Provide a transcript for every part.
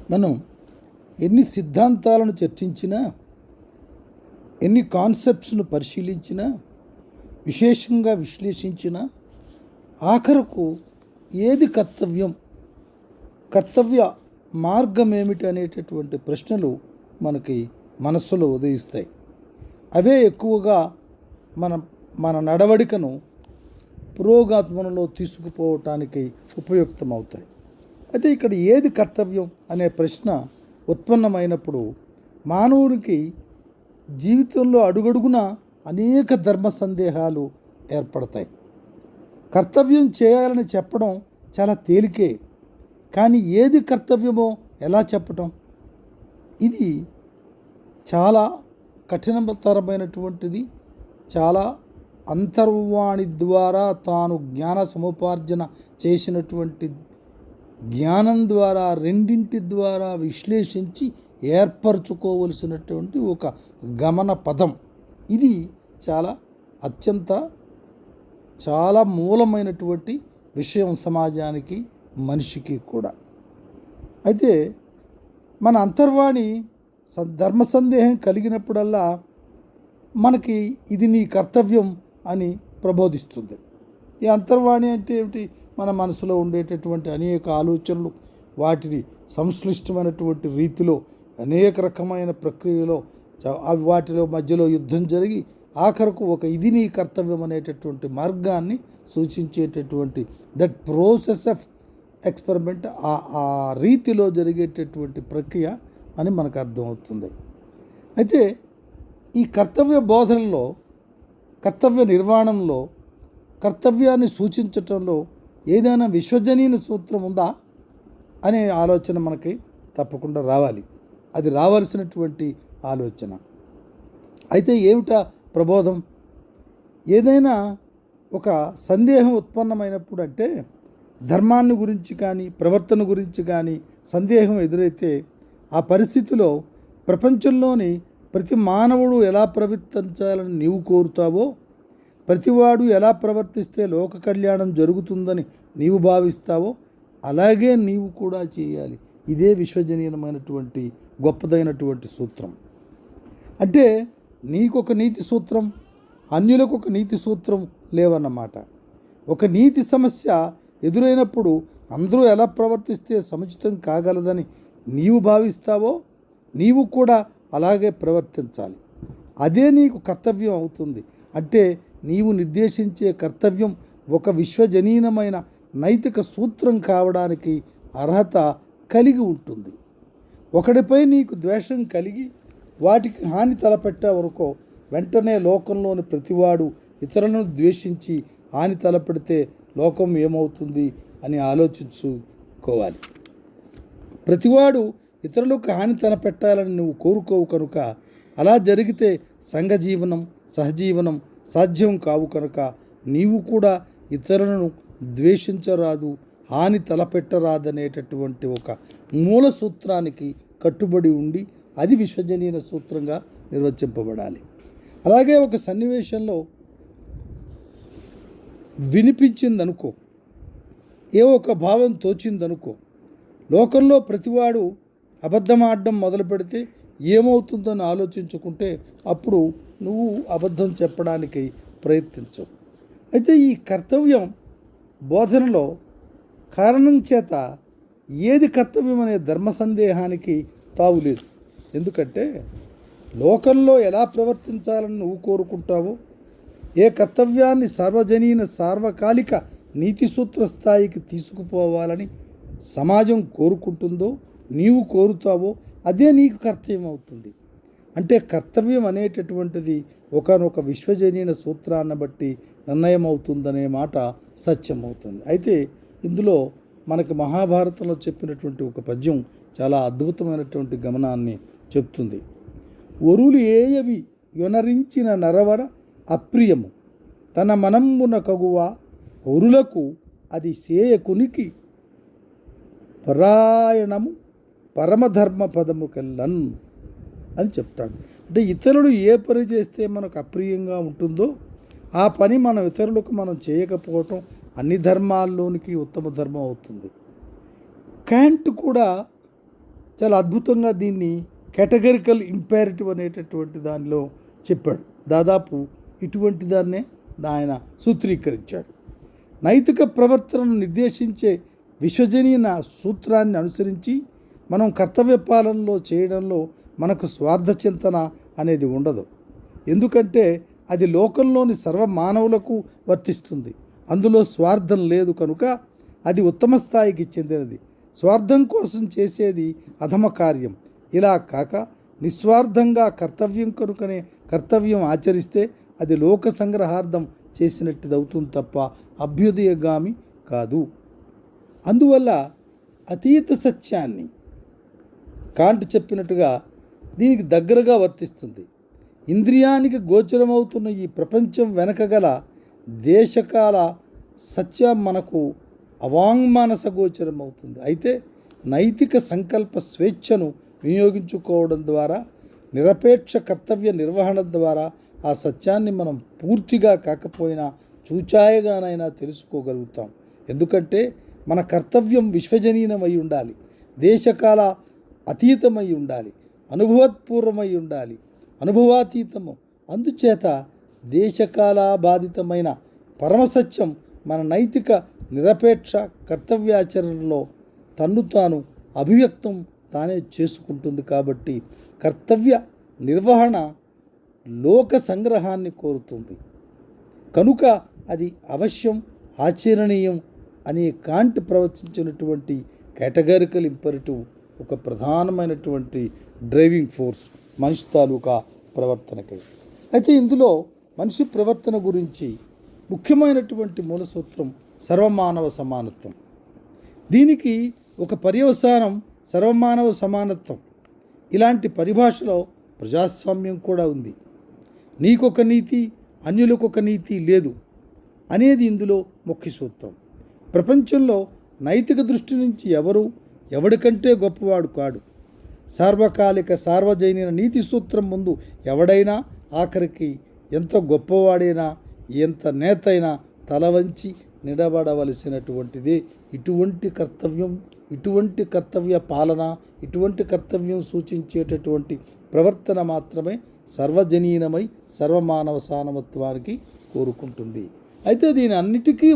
మనం ఎన్ని సిద్ధాంతాలను చర్చించినా, ఎన్ని కాన్సెప్ట్స్ను పరిశీలించినా, విశేషంగా విశ్లేషించినా, ఆఖరకు ఏది కర్తవ్యం, కర్తవ్య మార్గం ఏమిటి అనేటటువంటి ప్రశ్నలు మనకి మనస్సులో ఉదయిస్తాయి. అవే ఎక్కువగా మన మన నడవడికను పురోగమనంలో తీసుకుపోవటానికి ఉపయుక్తమవుతాయి. అయితే ఇక్కడ ఏది కర్తవ్యం అనే ప్రశ్న ఉత్పన్నమైనప్పుడు మానవునికి జీవితంలో అడుగడుగున అనేక ధర్మ సందేహాలు ఏర్పడతాయి. కర్తవ్యం చేయాలని చెప్పడం చాలా తేలికే, కానీ ఏది కర్తవ్యమో ఎలా చెప్పటం? ఇది చాలా కఠినతరమైనటువంటిది. చాలా అంతర్వాణి ద్వారా తాను జ్ఞాన సముపార్జన చేసినటువంటి జ్ఞానం ద్వారా రెండింటి ద్వారా విశ్లేషించి ఏర్పరచుకోవలసినటువంటి ఒక గమన పదం. ఇది చాలా మూలమైనటువంటి విషయం సమాజానికి, మనిషికి కూడా. అయితే మన అంతర్వాణి ధర్మ సందేహం కలిగినప్పుడల్లా మనకి ఇది నీ కర్తవ్యం అని ప్రబోధిస్తుంది. ఈ అంతర్వాణి అంటే ఏమిటి? మన మనసులో ఉండేటటువంటి అనేక ఆలోచనలు, వాటిని సంశ్లిష్టమైనటువంటి రీతిలో అనేక రకమైన ప్రక్రియలో వాటిలో మధ్యలో యుద్ధం జరిగి ఆఖరకు ఒక ఇది నీ కర్తవ్యం అనేటటువంటి మార్గాన్ని సూచించేటటువంటి దట్ ప్రోసెస్ ఆఫ్ ఎక్స్పెరిమెంట్, ఆ రీతిలో జరిగేటటువంటి ప్రక్రియ అని మనకు అర్థమవుతుంది. అయితే ఈ కర్తవ్య బోధనలో, కర్తవ్య నిర్వహణలో, కర్తవ్యాన్ని సూచించటంలో ఏదైనా విశ్వజనీయ సూత్రం ఉందా అనే ఆలోచన మనకి తప్పకుండా రావాలి. అది రావాల్సినటువంటి ఆలోచన. అయితే ఏమిటా ప్రబోధం? ఏదైనా ఒక సందేహం ఉత్పన్నమైనప్పుడు, అంటే ధర్మాన్ని గురించి కానీ ప్రవర్తన గురించి కానీ సందేహం ఎదురైతే ఆ పరిస్థితిలో ప్రపంచంలోని ప్రతి మానవుడు ఎలా ప్రవర్తించాలని నీవు కోరుతావో, ప్రతివాడు ఎలా ప్రవర్తిస్తే లోక కళ్యాణం జరుగుతుందని నీవు భావిస్తావో అలాగే నీవు కూడా చేయాలి. ఇదే విశ్వజనీయమైనటువంటి గొప్పదైనటువంటి సూత్రం. అంటే నీకొక నీతి సూత్రం, అన్యులకు ఒక నీతి సూత్రం లేవన్నమాట. ఒక నీతి సమస్య ఎదురైనప్పుడు అందరూ ఎలా ప్రవర్తిస్తే సముచితం కాగలదని నీవు భావిస్తావో నీవు కూడా అలాగే ప్రవర్తించాలి. అదే నీకు కర్తవ్యం అవుతుంది. అంటే నీవు నిర్దేశించే కర్తవ్యం ఒక విశ్వజనీయమైన నైతిక సూత్రం కావడానికి అర్హత కలిగి ఉంటుంది. ఒకడిపై నీకు ద్వేషం కలిగి వాటికి హాని తలపెట్టే వరకు వెంటనే లోకంలోని ప్రతివాడు ఇతరులను ద్వేషించి హాని తలపెడితే లోకం ఏమవుతుంది అని ఆలోచించుకోవాలి. ప్రతివాడు ఇతరులకు హాని తలపెట్టాలని నువ్వు కోరుకోవు కనుక, అలా జరిగితే సంఘజీవనం, సహజీవనం సాధ్యం కావు కనుక నీవు కూడా ఇతరులను ద్వేషించరాదు, హాని తలపెట్టరాదనేటటువంటి ఒక మూల సూత్రానికి కట్టుబడి ఉండి అది విశ్వజనీయ సూత్రంగా నిర్వచింపబడాలి. అలాగే ఒక సన్నివేశంలో వినిపించిందనుకో, ఏ ఒక భావం తోచిందనుకో, లోకంలో ప్రతివాడు అబద్ధం ఆడడం మొదలు పెడితే ఏమవుతుందని ఆలోచించుకుంటే అప్పుడు నువ్వు అబద్ధం చెప్పడానికి ప్రయత్నించవు. అయితే ఈ కర్తవ్యం బోధనలో కారణం చేత ఏది కర్తవ్యం అనే ధర్మ సందేహానికి తావులేదు. ఎందుకంటే లోకంలో ఎలా ప్రవర్తించాలని నువ్వు కోరుకుంటావో, ఏ కర్తవ్యాన్ని సార్వజనీన సార్వకాలిక నీతి సూత్ర స్థాయికి తీసుకుపోవాలని సమాజం కోరుకుంటుందో, నీవు కోరుతావో అదే నీకు కర్తవ్యం అవుతుంది. అంటే కర్తవ్యం అనేటటువంటిది ఒకనొక విశ్వజనీన సూత్రాన్ని బట్టి నిర్ణయం అవుతుందనే మాట సత్యమవుతుంది. అయితే ఇందులో మనకి మహాభారతంలో చెప్పినటువంటి ఒక పద్యం చాలా అద్భుతమైనటువంటి గమనాన్ని చెప్తుంది. ఒరులు ఏయవి యొనరించిన నరవర అప్రియము తన మనంబున కగువ ఒరులకు అది సేయకునికి పరాయణము పరమధర్మ పదము కెల్లన్ అని చెప్తాడు. అంటే ఇతరులు ఏ పని చేస్తే మనకు అప్రియంగా ఉంటుందో ఆ పని మనం ఇతరులకు మనం చేయకపోవటం అన్ని ధర్మాల్లోనికి ఉత్తమ ధర్మం అవుతుంది. క్యాంట్ కూడా చాలా అద్భుతంగా దీన్ని కేటగరికల్ ఇంపారిటివ్ అనేటటువంటి దానిలో చెప్పాడు. దాదాపు ఇటువంటి దాన్నే ఆయన సూత్రీకరించాడు. నైతిక ప్రవర్తనను నిర్దేశించే విశ్వజనీయ సూత్రాన్ని అనుసరించి మనం కర్తవ్య పాలనలో చేయడంలో మనకు స్వార్థ చింతన అనేది ఉండదు. ఎందుకంటే అది లోకంలోని సర్వ మానవులకు వర్తిస్తుంది. అందులో స్వార్థం లేదు కనుక అది ఉత్తమ స్థాయికి చెందినది. స్వార్థం కోసం చేసేది అధమ కార్యం. ఇలా కాక నిస్వార్థంగా కర్తవ్యం కనుకనే కర్తవ్యం ఆచరిస్తే అది లోక సంగ్రహార్థం చేసినట్టుది అవుతుంది తప్ప అభ్యుదయగామి కాదు. అందువల్ల అతీత సత్యాన్ని కాంట్ చెప్పినట్టుగా దీనికి దగ్గరగా వర్తిస్తుంది. ఇంద్రియానికి గోచరమవుతున్న ఈ ప్రపంచం వెనకగల దేశకాల సత్యం మనకు అవాంగ్మానస గోచరం అవుతుంది. అయితే నైతిక సంకల్ప స్వేచ్ఛను వినియోగించుకోవడం ద్వారా, నిరపేక్ష కర్తవ్య నిర్వహణ ద్వారా ఆ సత్యాన్ని మనం పూర్తిగా కాకపోయినా చూచాయగానైనా తెలుసుకోగలుగుతాం. ఎందుకంటే మన కర్తవ్యం విశ్వజనీనమై ఉండాలి, దేశకాల అతీతమై ఉండాలి, అనుభవపూర్వమై ఉండాలి, అనుభవాతీతము. అందుచేత దేశకాల బాధితమైన పరమసత్యం మన నైతిక నిరపేక్ష కర్తవ్యాచరణలో తన్ను తాను అభివ్యక్తం తానే చేసుకుంటుంది. కాబట్టి కర్తవ్య నిర్వహణ లోక సంగ్రహాన్ని కోరుతుంది కనుక అది అవశ్యం ఆచరణీయం అనే కాంట్ ప్రవచించినటువంటి కేటగారికల్ ఇంపరేటివ్ ఒక ప్రధానమైనటువంటి డ్రైవింగ్ ఫోర్స్ మనిషి తాలూకా ప్రవర్తనకై. అయితే ఇందులో మనిషి ప్రవర్తన గురించి ముఖ్యమైనటువంటి మూలసూత్రం సర్వమానవ సమానత్వం. దీనికి ఒక పర్యవసానం సర్వమానవ సమానత్వం. ఇలాంటి పరిభాషలో ప్రజాస్వామ్యం కూడా ఉంది. నీకొక నీతి, అన్యులకొక నీతి లేదు అనేది ఇందులో ముఖ్య సూత్రం. ప్రపంచంలో నైతిక దృష్టి నుంచి ఎవడికంటే గొప్పవాడు కాడు. సార్వకాలిక సార్వజనీన నీతి సూత్రం ముందు ఎవడైనా ఆఖరికి ఎంత గొప్పవాడైనా ఎంత నేతైనా తల వంచి నిలబడవలసినటువంటిదే. ఇటువంటి కర్తవ్య పాలన, ఇటువంటి కర్తవ్యం సూచించేటటువంటి ప్రవర్తన మాత్రమే సర్వజనీనమై సర్వమానవ సానవత్వానికి కోరుకుంటుంది. అయితే దీని అన్నిటికీ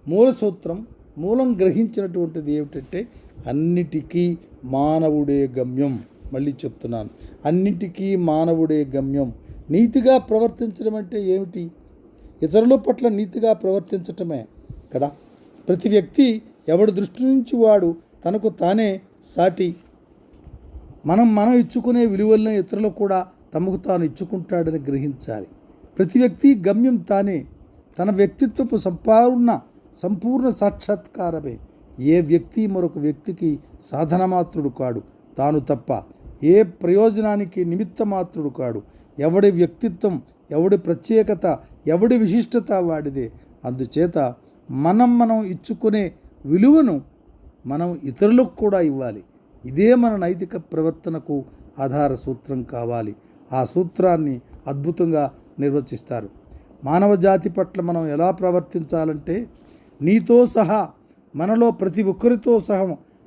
మూల సూత్రం మూలం గ్రహించినటువంటిది ఏమిటంటే అన్నిటికీ మానవుడే గమ్యం. మళ్ళీ చెప్తున్నాను, అన్నిటికీ మానవుడే గమ్యం. నీతిగా ప్రవర్తించడం అంటే ఏమిటి? ఇతరుల పట్ల నీతిగా ప్రవర్తించటమే కదా. ప్రతి వ్యక్తి ఎవడి దృష్టి నుంచి వాడు తనకు తానే సాటి. మనం ఇచ్చుకునే విలువలనే ఇతరులు కూడా తమకు తాను ఇచ్చుకుంటాడని గ్రహించాలి. ప్రతి వ్యక్తి గమ్యం తానే. తన వ్యక్తిత్వపు సంపూర్ణ సాక్షాత్కారమే. ఏ వ్యక్తి మరొక వ్యక్తికి సాధనమాత్రుడు కాడు, తాను తప్ప. ఏ ప్రయోజనానికి నిమిత్తమాత్రుడు కాడు. ఎవడి వ్యక్తిత్వం, ఎవడి ప్రత్యేకత, ఎవడి విశిష్టత వాడిదే. అందుచేత మనం ఇచ్చుకునే విలువను మనం ఇతరులకు కూడా ఇవ్వాలి. ఇదే మన నైతిక ప్రవర్తనకు ఆధార సూత్రం కావాలి. ఆ సూత్రాన్ని అద్భుతంగా నిర్వచిస్తారు. మానవ జాతి పట్ల మనం ఎలా ప్రవర్తించాలంటే నీతో సహా మనలో ప్రతి ఒక్కరితో సహా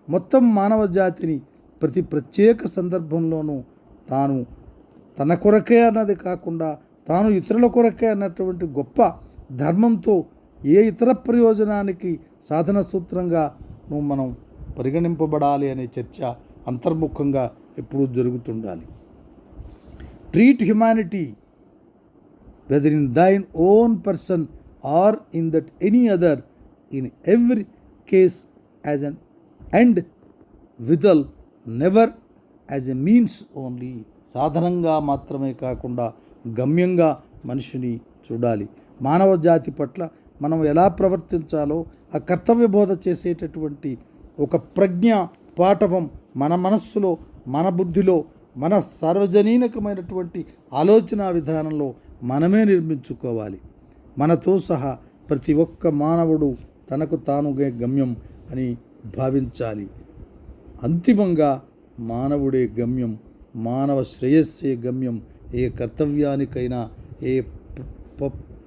మొత్తం మానవ జాతిని ప్రతి ప్రత్యేక సందర్భంలోనూ తాను తన కొరకే అన్నది కాకుండా తాను ఇతరుల కొరకే అన్నటువంటి గొప్ప ధర్మంతో ఏ ఇతర ప్రయోజనానికి సాధన సూత్రంగా మనం పరిగణింపబడాలి అనే చర్చ అంతర్ముఖంగా ఎప్పుడూ జరుగుతుండాలి. Treat humanity whether in thine own person or in that any other, in every case as an end withal, never as a means only. సాధనంగా మాత్రమే కాకుండా గమ్యంగా మనిషిని చూడాలి. మానవ జాతి పట్ల మనం ఎలా ప్రవర్తించాలో ఆ కర్తవ్య బోధ చేసేటటువంటి ఒక ప్రజ్ఞ పాఠవం మన మనస్సులో, మన బుద్ధిలో, మన సార్వజనీనకమైనటువంటి ఆలోచన విధానంలో మనమే నిర్మించుకోవాలి. మనతో సహా ప్రతి ఒక్క మానవుడు తనకు తానుగే గమ్యం అని భావించాలి. అంతిమంగా మానవుడే గమ్యం, మానవ శ్రేయస్సే గమ్యం. ఏ కర్తవ్యానికైనా ఏ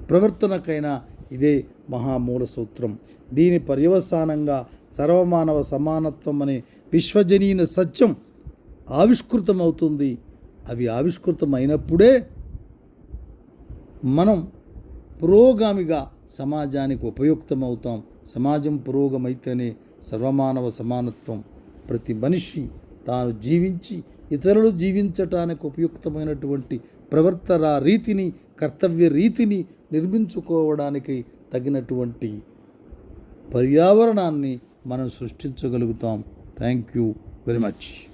ప్రవర్తనకైనా ఇదే మహామూల సూత్రం. దీని పర్యవసానంగా సర్వమానవ సమానత్వం అనే విశ్వజనీన సత్యం ఆవిష్కృతమవుతుంది. అవి ఆవిష్కృతమైనప్పుడే మనం పురోగామిగా సమాజానికి ఉపయుక్తమవుతాం. సమాజం పురోగమైతేనే సర్వమానవ సమానత్వం, ప్రతి మనిషి తాను జీవించి ఇతరులు జీవించటానికి ఉపయుక్తమైనటువంటి ప్రవర్తన రీతిని, కర్తవ్య రీతిని నిర్మించుకోవడానికి తగినటువంటి పర్యావరణాన్ని మనం సృష్టించగలుగుతాం. Thank you very much.